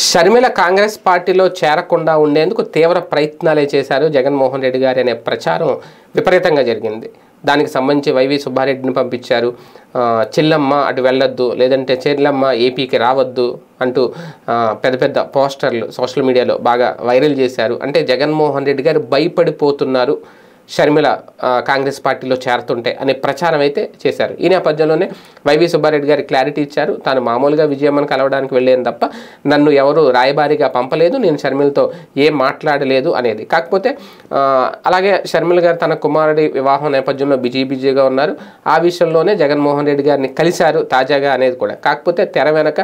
షర్మిల కాంగ్రెస్ పార్టీలో చేరకుండా ఉండేందుకు తీవ్ర ప్రయత్నాలే చేశారు జగన్మోహన్ రెడ్డి గారు అనే ప్రచారం విపరీతంగా జరిగింది. దానికి సంబంధించి వైవి సుబ్బారెడ్డిని పంపించారు. చెల్లమ్మ అటు వెళ్ళొద్దు, లేదంటే చెల్లమ్మ ఏపీకి రావద్దు అంటూ పెద్ద పెద్ద పోస్టర్లు సోషల్ మీడియాలో బాగా వైరల్ చేశారు. అంటే జగన్మోహన్ రెడ్డి గారు భయపడిపోతున్నారు షర్మిల కాంగ్రెస్ పార్టీలో చేరుతుంటే అనే ప్రచారం అయితే చేశారు. ఈ నేపథ్యంలోనే వైవి సుబ్బారెడ్డి గారు క్లారిటీ ఇచ్చారు. తాను మామూలుగా విజయమ్మను కలవడానికి వెళ్ళాను తప్ప నన్ను ఎవరు రాయబారిగా పంపలేదు, నేను షర్మిలతో ఏం మాట్లాడలేదు అనేది. కాకపోతే అలాగే షర్మిల గారు తన కుమారుడి వివాహం నేపథ్యంలో బిజీగా ఉన్నారు. ఆ విషయంలోనే జగన్మోహన్ రెడ్డి గారిని కలిశారు తాజాగా అనేది కూడా. కాకపోతే తెర వెనక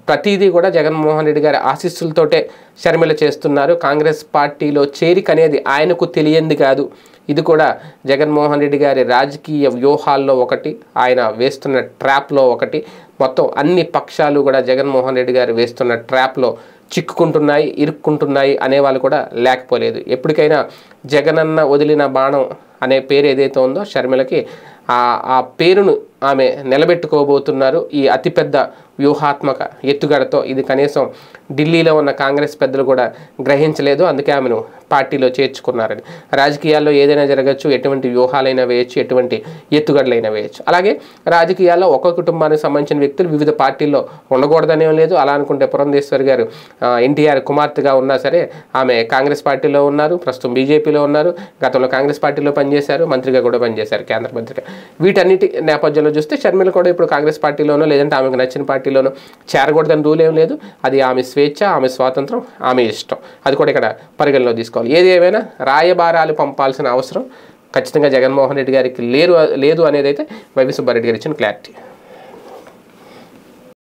ప్రతిదీ కూడా జగన్మోహన్ రెడ్డి గారి ఆశీస్సులతోటే షర్మిల చేస్తున్నారు. కాంగ్రెస్ పార్టీలో చేరిక అనేది ఆయనకు తెలియంది కాదు. ఇది కూడా జగన్మోహన్ రెడ్డి గారి రాజకీయ వ్యూహాల్లో ఒకటి, ఆయన వేస్తున్న ట్రాప్లో ఒకటి. మొత్తం అన్ని పక్షాలు కూడా జగన్మోహన్ రెడ్డి గారు వేస్తున్న ట్రాప్లో చిక్కుకుంటున్నాయి, ఇరుక్కుంటున్నాయి అనేవాళ్ళు కూడా లేకపోలేదు. ఎప్పటికైనా జగనన్న వదిలిన బాణం అనే పేరు ఏదైతే ఉందో షర్మిలకి ఆ పేరును ఆమె నిలబెట్టుకోబోతున్నారు ఈ అతిపెద్ద వ్యూహాత్మక ఎత్తుగడతో. ఇది కనీసం ఢిల్లీలో ఉన్న కాంగ్రెస్ పెద్దలు కూడా గ్రహించలేదు. అందుకే ఆమెను పార్టీలో చేర్చుకున్నారని. రాజకీయాల్లో ఏదైనా జరగచ్చు, ఎటువంటి వ్యూహాలైనా వేయచ్చు, ఎటువంటి ఎత్తుగడలైనా వేయచ్చు. అలాగే రాజకీయాల్లో ఒక కుటుంబానికి సంబంధించిన వ్యక్తులు వివిధ పార్టీల్లో ఉండకూడదనేం లేదు. అలా అనుకుంటే పురంధేశ్వరి గారు ఎన్టీఆర్ కుమార్తెగా ఉన్నా సరే ఆమె కాంగ్రెస్ పార్టీలో ఉన్నారు, ప్రస్తుతం బీజేపీలో ఉన్నారు. గతంలో కాంగ్రెస్ పార్టీలో పనిచేశారు, మంత్రిగా కూడా పనిచేశారు, కేంద్ర మంత్రిగా. వీటన్నిటి నేపథ్యంలో చూస్తే షర్మిల కూడా ఇప్పుడు కాంగ్రెస్ పార్టీలోనో లేదంటే ఆమెకు నచ్చిన పార్టీలోనో చేరకూడదని రూల్ ఏం లేదు. అది ఆమె స్వేచ్ఛ, ఆమె స్వాతంత్రం, ఆమె ఇష్టం. అది కూడా ఇక్కడ పరిగణలో తీసుకోవాలి. ఏది ఏమైనా రాయబారాలు పంపాల్సిన అవసరం ఖచ్చితంగా జగన్మోహన్ రెడ్డి గారికి లేదు అనేది అయితే వైవి సుబ్బారెడ్డి గారు ఇచ్చిన క్లారిటీ.